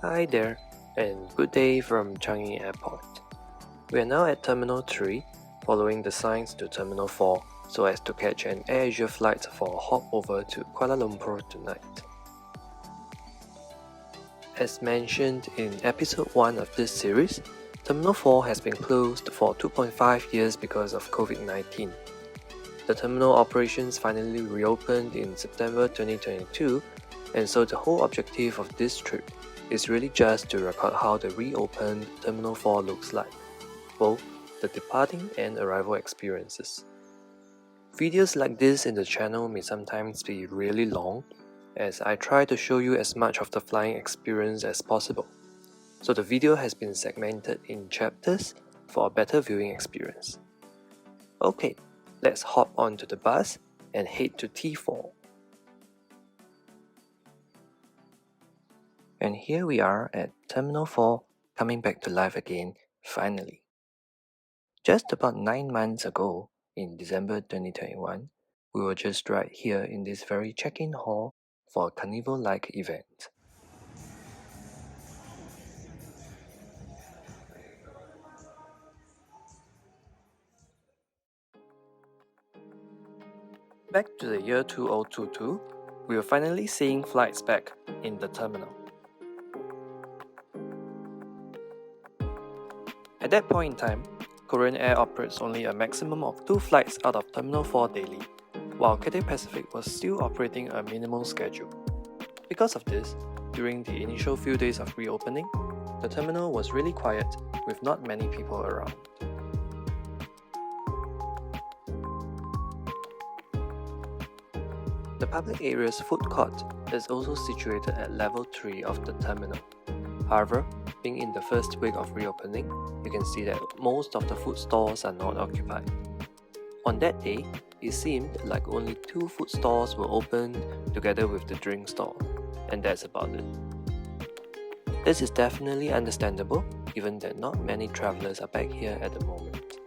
Hi there, and good day from Changi Airport. We are now at Terminal 3, following the signs to Terminal 4 so as to catch an AirAsia flight for a hop over to Kuala Lumpur tonight. As mentioned in episode 1 of this series, Terminal 4 has been closed for 2.5 years because of COVID-19. The terminal operations finally reopened in September 2022, and so the whole objective of this trip is really just to record how the reopened Terminal 4 looks like, both the departing and arrival experiences. Videos like this in the channel may sometimes be really long, as I try to show you as much of the flying experience as possible, so the video has been segmented in chapters for a better viewing experience. Okay, let's hop onto the bus and head to T4. And here we are at Terminal 4, coming back to life again, finally. Just about 9 months ago, in December 2021, we were just right here in this very check-in hall for a carnival-like event. Back to the year 2022, we were finally seeing flights back in the terminal. At that point in time, Korean Air operates only a maximum of 2 flights out of Terminal 4 daily, while Cathay Pacific was still operating a minimal schedule. Because of this, during the initial few days of reopening, the terminal was really quiet with not many people around. The public area's food court is also situated at level 3 of the terminal. However, being in the first week of reopening, you can see that most of the food stalls are not occupied. On that day, it seemed like only 2 food stalls were open together with the drink stall, and that's about it. This is definitely understandable given that not many travelers are back here at the moment.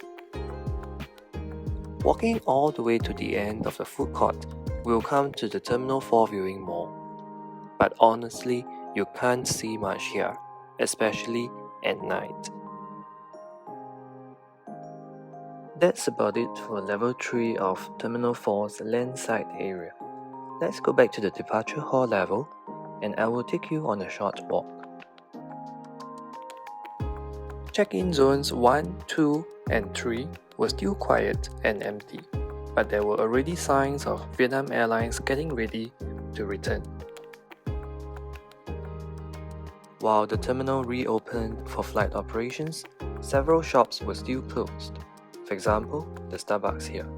Walking all the way to the end of the food court, we'll come to the Terminal 4 viewing mall. But honestly, you can't see much here, especially at night. That's about it for level 3 of Terminal 4's landside area. Let's go back to the departure hall level, and I will take you on a short walk. Check-in zones 1, 2, and 3 were still quiet and empty, but there were already signs of Vietnam Airlines getting ready to return. While the terminal reopened for flight operations, several shops were still closed. For example, the Starbucks here.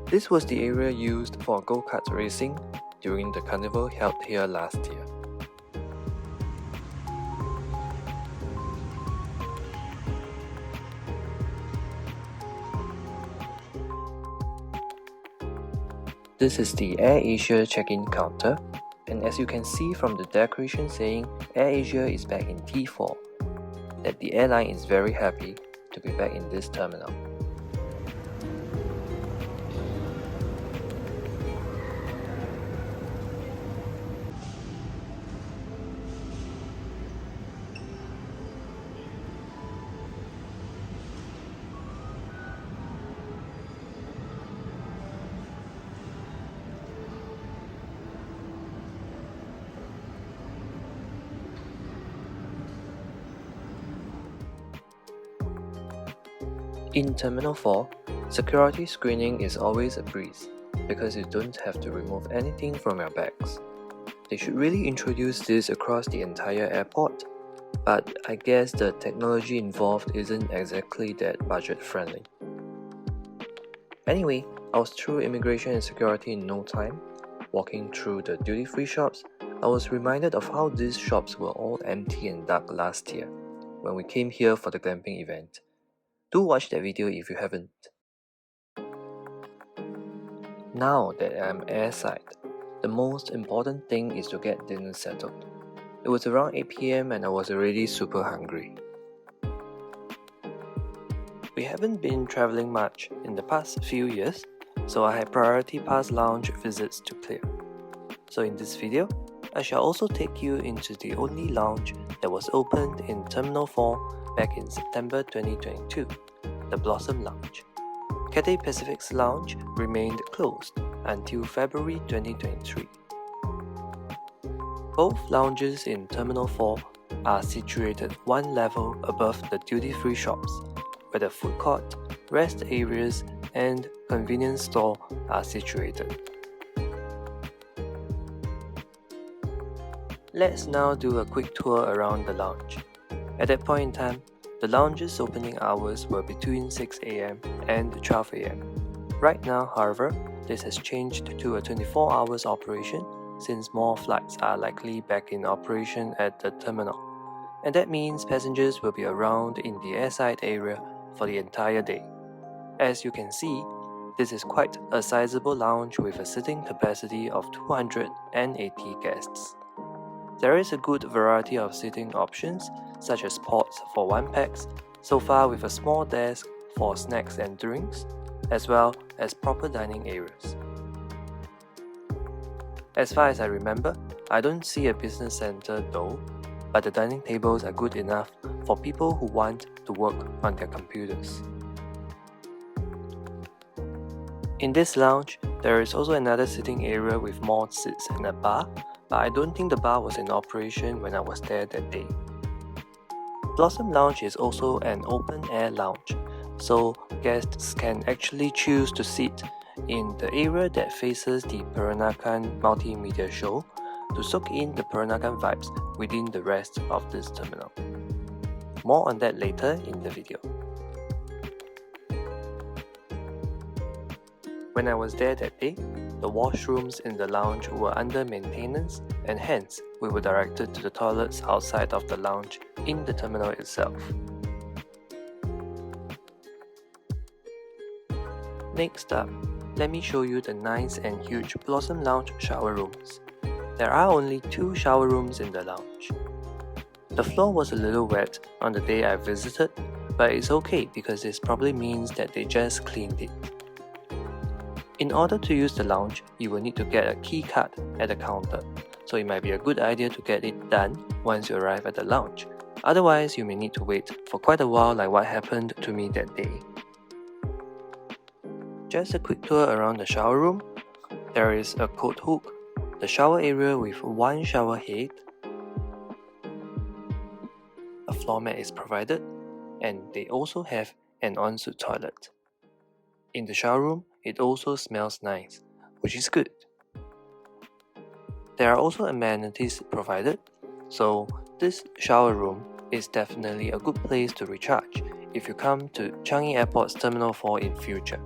This was the area used for go-kart racing during the carnival held here last year. This is the AirAsia Check-In counter, and as you can see from the decoration saying AirAsia is back in T4, that the airline is very happy to be back in this terminal. In Terminal 4, security screening is always a breeze because you don't have to remove anything from your bags. They should really introduce this across the entire airport, but I guess the technology involved isn't exactly that budget-friendly. Anyway, I was through immigration and security in no time. Walking through the duty-free shops, I was reminded of how these shops were all empty and dark last year when we came here for the glamping event. Do watch that video if you haven't. Now that I'm airside, the most important thing is to get dinner settled. It was around 8 PM and I was already super hungry. We haven't been traveling much in the past few years, so I had priority pass lounge visits to clear. So in this video, I shall also take you into the only lounge that was opened in Terminal 4 back in September 2022, the Blossom Lounge. Cathay Pacific's lounge remained closed until February 2023. Both lounges in Terminal 4 are situated one level above the duty-free shops, where the food court, rest areas, and convenience store are situated. Let's now do a quick tour around the lounge. At that point in time, the lounge's opening hours were between 6 AM and 12 AM. Right now, however, this has changed to a 24 hours operation since more flights are likely back in operation at the terminal. And that means passengers will be around in the Airside area for the entire day. As you can see, this is quite a sizable lounge with a sitting capacity of 280 guests. There is a good variety of seating options, such as pods for one-packs, sofa with a small desk for snacks and drinks, as well as proper dining areas. As far as I remember, I don't see a business center though, but the dining tables are good enough for people who want to work on their computers. In this lounge, there is also another sitting area with more seats and a bar, but I don't think the bar was in operation when I was there that day. Blossom Lounge is also an open-air lounge, so guests can actually choose to sit in the area that faces the Peranakan multimedia show to soak in the Peranakan vibes within the rest of this terminal. More on that later in the video. When I was there that day, the washrooms in the lounge were under maintenance, and hence we were directed to the toilets outside of the lounge in the terminal itself. Next up, let me show you the nice and huge Blossom Lounge shower rooms. There are only 2 shower rooms in the lounge. The floor was a little wet on the day I visited, but it's okay because this probably means that they just cleaned it. In order to use the lounge, you will need to get a key card at the counter, so it might be a good idea to get it done once you arrive at the lounge. Otherwise, you may need to wait for quite a while like what happened to me that day. Just a quick tour around the shower room. There is a coat hook, the shower area with 1 shower head, a floor mat is provided, and they also have an ensuite toilet. In the shower room, it also smells nice, which is good. There are also amenities provided, so this shower room is definitely a good place to recharge if you come to Changi Airport's Terminal 4 in future.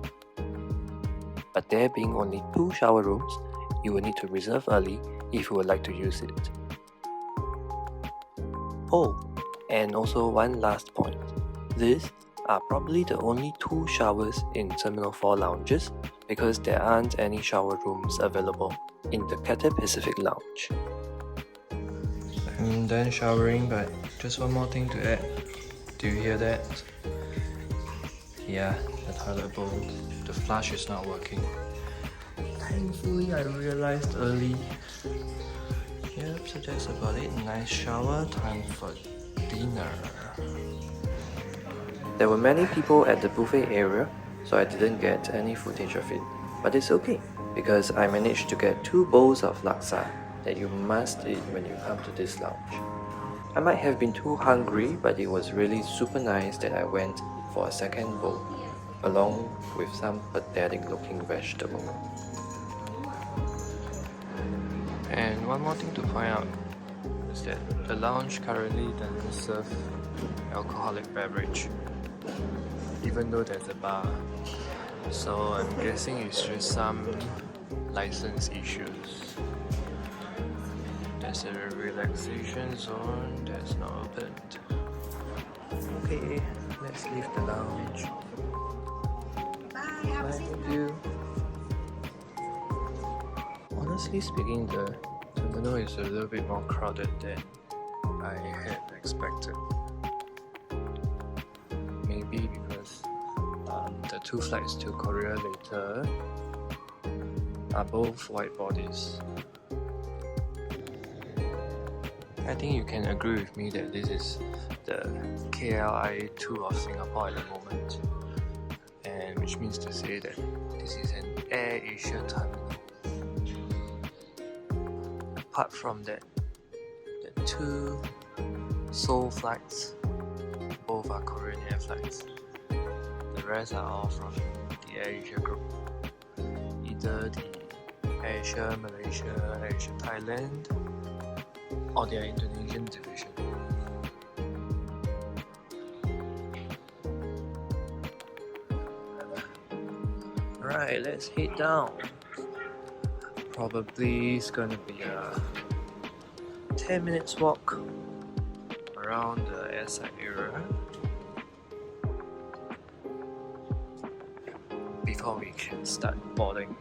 But there being only 2 shower rooms, you will need to reserve early if you would like to use it. Oh, and also one last point. These are probably the only 2 showers in Terminal 4 lounges because there aren't any shower rooms available in the Cathay Pacific lounge. I'm done showering, but just one more thing to add. Do you hear that? Yeah, the toilet bowl. The flush is not working. Thankfully, I realized early. Yep, so that's about it. Nice shower, time for dinner. There were many people at the buffet area, so I didn't get any footage of it. But it's okay, because I managed to get 2 bowls of laksa that you must eat when you come to this lounge. I might have been too hungry, but it was really super nice that I went for a second bowl, along with some pathetic looking vegetable. And one more thing to point out is that the lounge currently doesn't serve alcoholic beverage, even though there's a bar. So I'm guessing it's just some license issues. There's a relaxation zone that's not opened. Okay, let's leave the lounge. Bye, thank you. Honestly speaking, the terminal is a little bit more crowded than I had expected. Maybe because the 2 flights to Korea later are both wide bodies. I think you can agree with me that this is the KLIA tour of Singapore at the moment, and which means to say that this is an AirAsia terminal. Apart from that, the 2 Seoul flights, both are Korean Air flights. The rest are all from the AirAsia group, either the AirAsia Malaysia, AirAsia Thailand, or their Indonesian division. Alright, let's head down. Probably it's gonna be a 10 minutes walk around the Airside area before we can start boarding.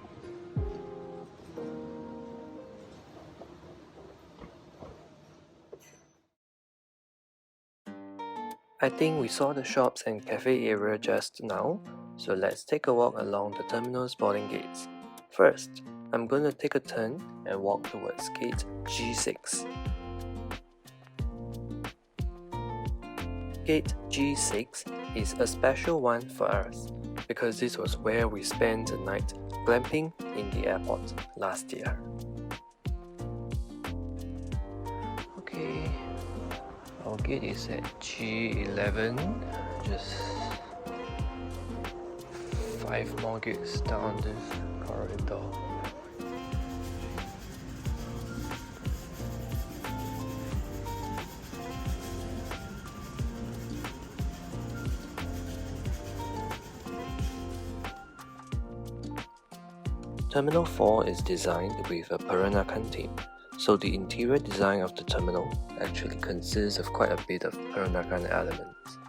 I think we saw the shops and cafe area just now, so let's take a walk along the terminal's boarding gates. First, I'm going to take a turn and walk towards gate G6. Gate G6 is a special one for us because this was where we spent the night glamping in the airport last year. Okay, our gate is at G11, just 5 more gates down this corridor. Terminal 4 is designed with a Peranakan theme, so the interior design of the terminal actually consists of quite a bit of Peranakan elements.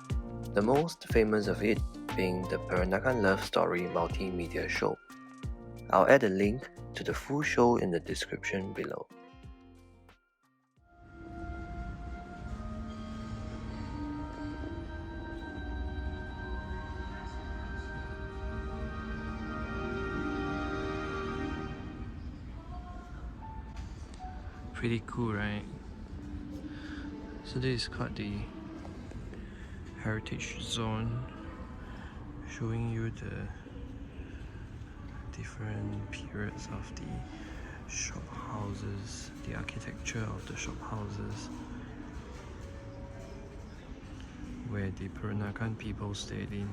The most famous of it being the Peranakan Love Story multimedia show. I'll add a link to the full show in the description below. Pretty cool, right? So this is called the Heritage Zone, showing you the different periods of the shop houses, the architecture of the shop houses, where the Peranakan people stayed in.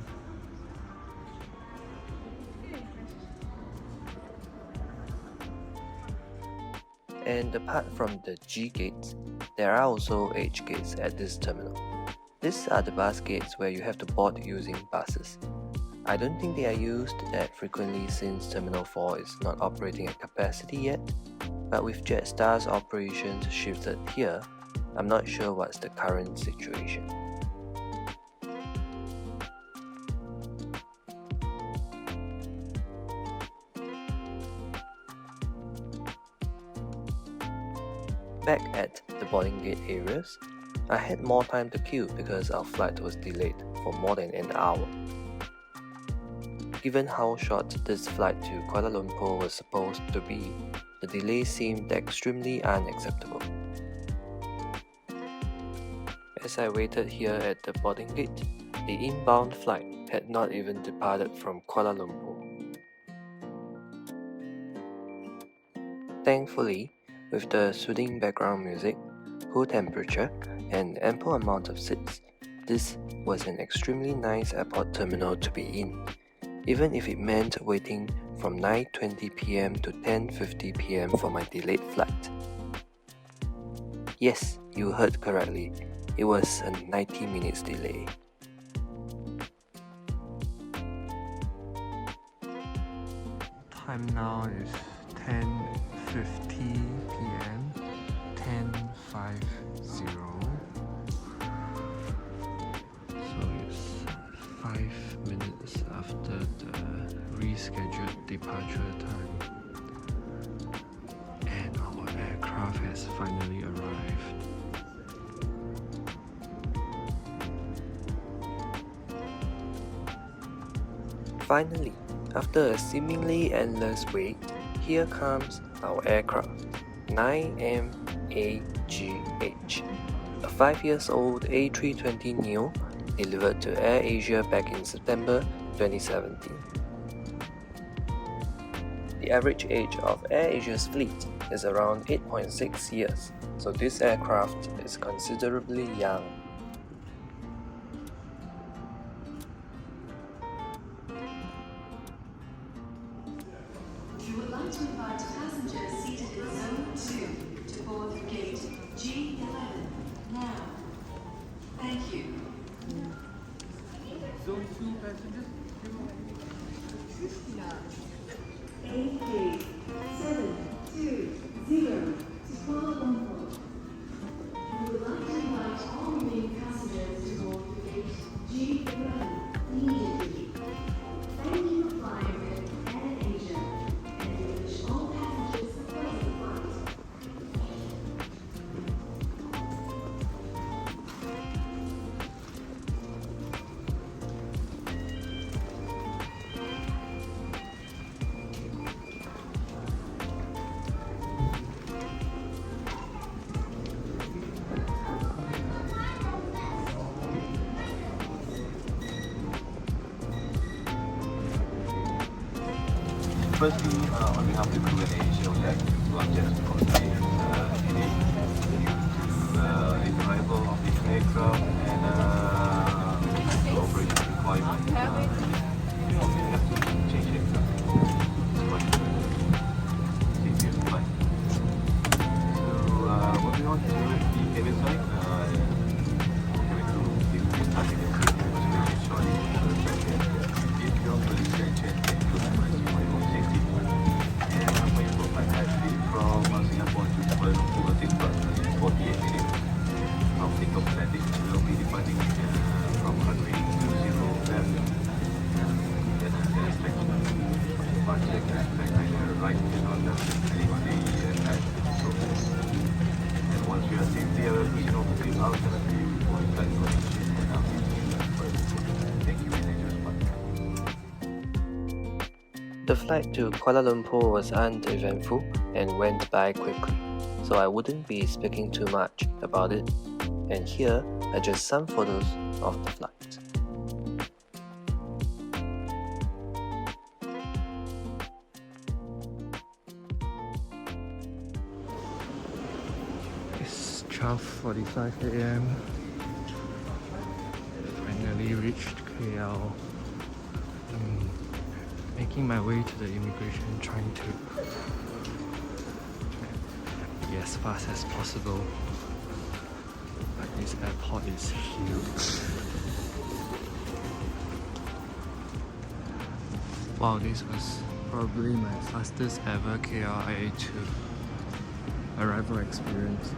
And apart from the G gates, there are also H gates at this terminal. These are the bus gates where you have to board using buses. I don't think they are used that frequently since Terminal 4 is not operating at capacity yet, but with Jetstar's operations shifted here, I'm not sure what's the current situation. Back at the boarding gate areas, I had more time to queue because our flight was delayed for more than an hour. Given how short this flight to Kuala Lumpur was supposed to be, the delay seemed extremely unacceptable. As I waited here at the boarding gate, the inbound flight had not even departed from Kuala Lumpur. Thankfully, with the soothing background music, cool temperature, and ample amount of seats, this was an extremely nice airport terminal to be in, even if it meant waiting from 9:20 PM to 10:50 PM for my delayed flight. Yes, you heard correctly, it was a 90 minutes delay. Time now is 10:50 PM, 10:50. So it's 5 minutes after the rescheduled departure time. And our aircraft has finally arrived. Finally, after a seemingly endless wait, here comes our aircraft, 9M AGH, a 5-year-old A320neo delivered to AirAsia back in September 2017. The average age of AirAsia's fleet is around 8.6 years, so this aircraft is considerably young. We would like to invite passengers seated in Zone 2 to board through gate G11 now. Thank you. Zone 2 passengers. AK720 to Kuala Lumpur. We would like to invite all remaining passengers to board through gate G11 immediately. Thank you for flying with AirAsia, and we wish all passengers a pleasant flight. Firstly, on behalf of the crew and AirAsia, we'd like to just congratulate the arrival of this aircraft and the operation requirement. We have to change aircraft. It's quite easier to fly. So, moving on to the cabin side, cabin crew is starting the seat, which is shortly check-in. If you're fully check-in, from Singapore to Kuala Lumpur will take about 48 minutes. From takeoff landing, we will be departing from runway 20 left. Then expect departure can expect either right or left depending on the time. And once we are safely proceed off the tape out, then we will flight connection and I'll be Thank you and enjoy the flight. The flight to Kuala Lumpur was uneventful and went by quickly, so I wouldn't be speaking too much about it. And here are just some photos of the flight. It's 12:45 a.m. Finally reached KL. Making my way to the immigration, trying to be as fast as possible. But this airport is huge. Wow, this was probably my fastest ever KLIA2 arrival experience.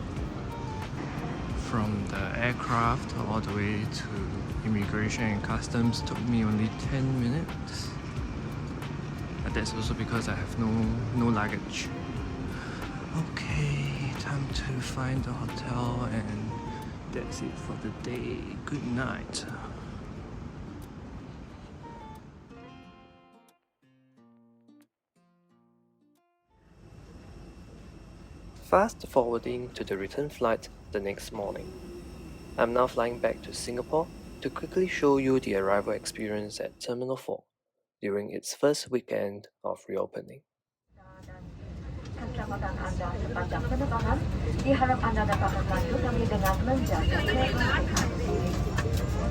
From the aircraft all the way to immigration and customs took me only 10 minutes. But that's also because I have no luggage. Okay, time to find the hotel, and that's it for the day. Good night. Fast forwarding to the return flight the next morning. I'm now flying back to Singapore to quickly show you the arrival experience at Terminal 4 during its first weekend of reopening. Keselamatan Anda sepanjang penerbangan diharap Anda dapat membantu kami dengan menjaga keamanan diri.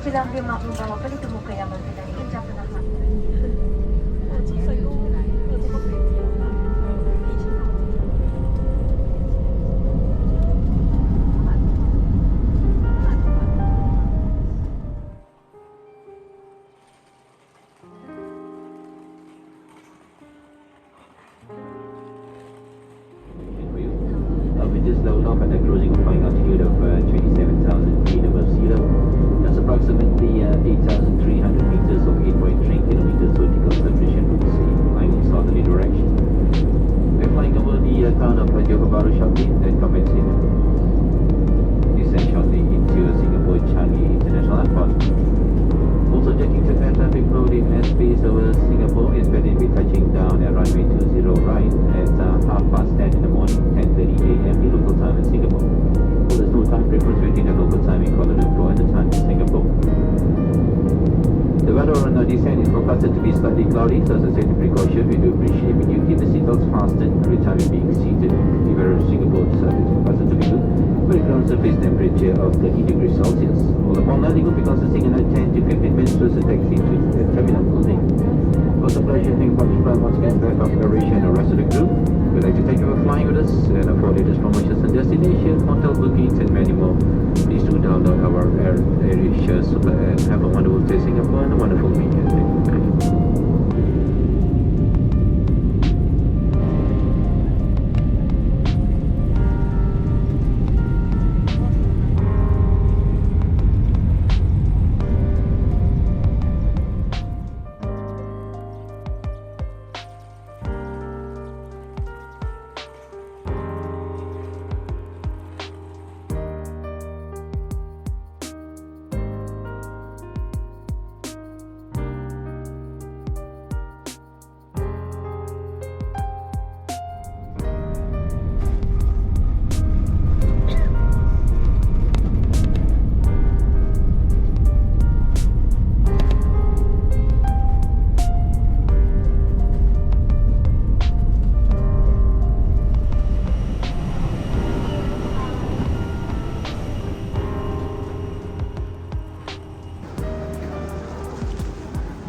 Silang dimaklum bahwa pelituh muka yang mempunyai injak penahan. Just leveled off at a cruising flying altitude of 27,000 feet above sea level. That's approximately 8,300 meters or 8.3 kilometers vertical separation from the sea, flying in southerly direction. We're flying over the town of Johor Bahru shortly, then commencing descent shortly into Singapore Changi International Airport. Also checking to air traffic flow, the airspace over Singapore is going to be touching down at runway 20 right at 10:30 in the morning, 10:30 a.m. the local time in Singapore. forecasted to be slightly cloudy, so as a safety precaution, we do appreciate when you keep the seatbelts fastened every time you're being seated. If you're Singapore service forecasted to be good, with a ground surface temperature of 30 degrees Celsius. All upon landing will be consisting in a 10 to 15 minutes towards the taxi to the terminal building. It was a pleasure having participated once again back of AirAsia and the rest of the group. We'd like to thank you for flying with us and for latest promotions and destination, hotel bookings and many more. Please do download our AirAsia Super app. Have a wonderful day Singapore and a wonderful weekend. Thank you.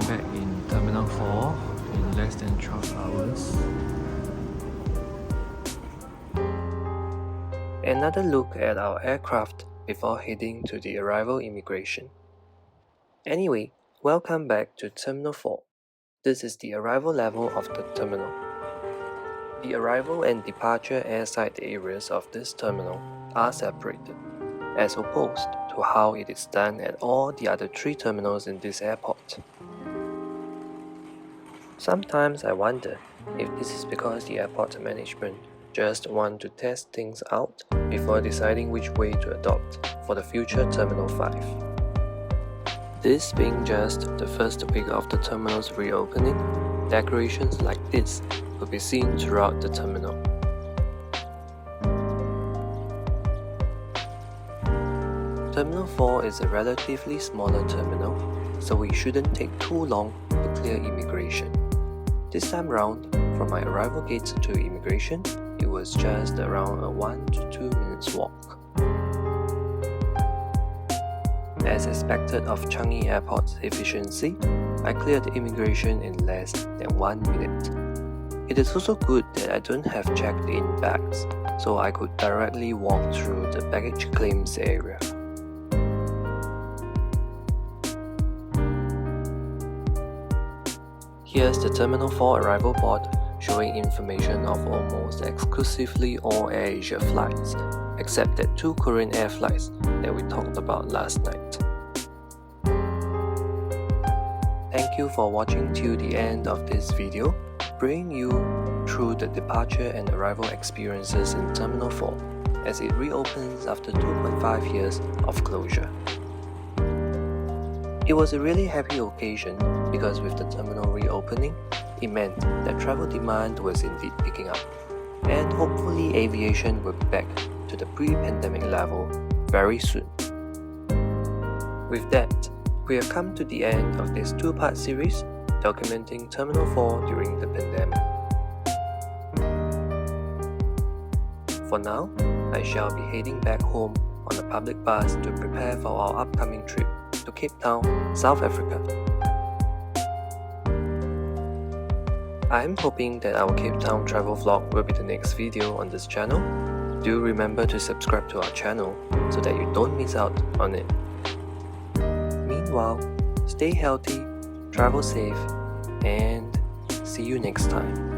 Back in Terminal 4 in less than 12 hours. Another look at our aircraft before heading to the arrival immigration. Anyway, welcome back to Terminal 4. This is the arrival level of the terminal. The arrival and departure airside areas of this terminal are separated, as opposed to how it is done at all the other 3 terminals in this airport. Sometimes I wonder if this is because the airport management just want to test things out before deciding which way to adopt for the future Terminal 5. This being just the first week of the terminal's reopening, decorations like this will be seen throughout the terminal. Terminal 4 is a relatively smaller terminal, so we shouldn't take too long to clear immigration. This time round, from my arrival gate to immigration, it was just around a 1 to 2 minutes walk. As expected of Changi Airport's efficiency, I cleared immigration in less than 1 minute. It is also good that I don't have checked-in bags, so I could directly walk through the baggage claims area. Here's the Terminal 4 arrival board showing information of almost exclusively all AirAsia flights, except that 2 Korean Air flights that we talked about last night. Thank you for watching till the end of this video, bringing you through the departure and arrival experiences in Terminal 4 as it reopens after 2.5 years of closure. It was a really happy occasion because with the terminal reopening, it meant that travel demand was indeed picking up, and hopefully aviation will be back to the pre-pandemic level very soon. With that, we have come to the end of this 2-part series documenting Terminal 4 during the pandemic. For now, I shall be heading back home on a public bus to prepare for our upcoming trip to Cape Town, South Africa. I am hoping that our Cape Town travel vlog will be the next video on this channel. Do remember to subscribe to our channel so that you don't miss out on it. Meanwhile, stay healthy, travel safe, and see you next time.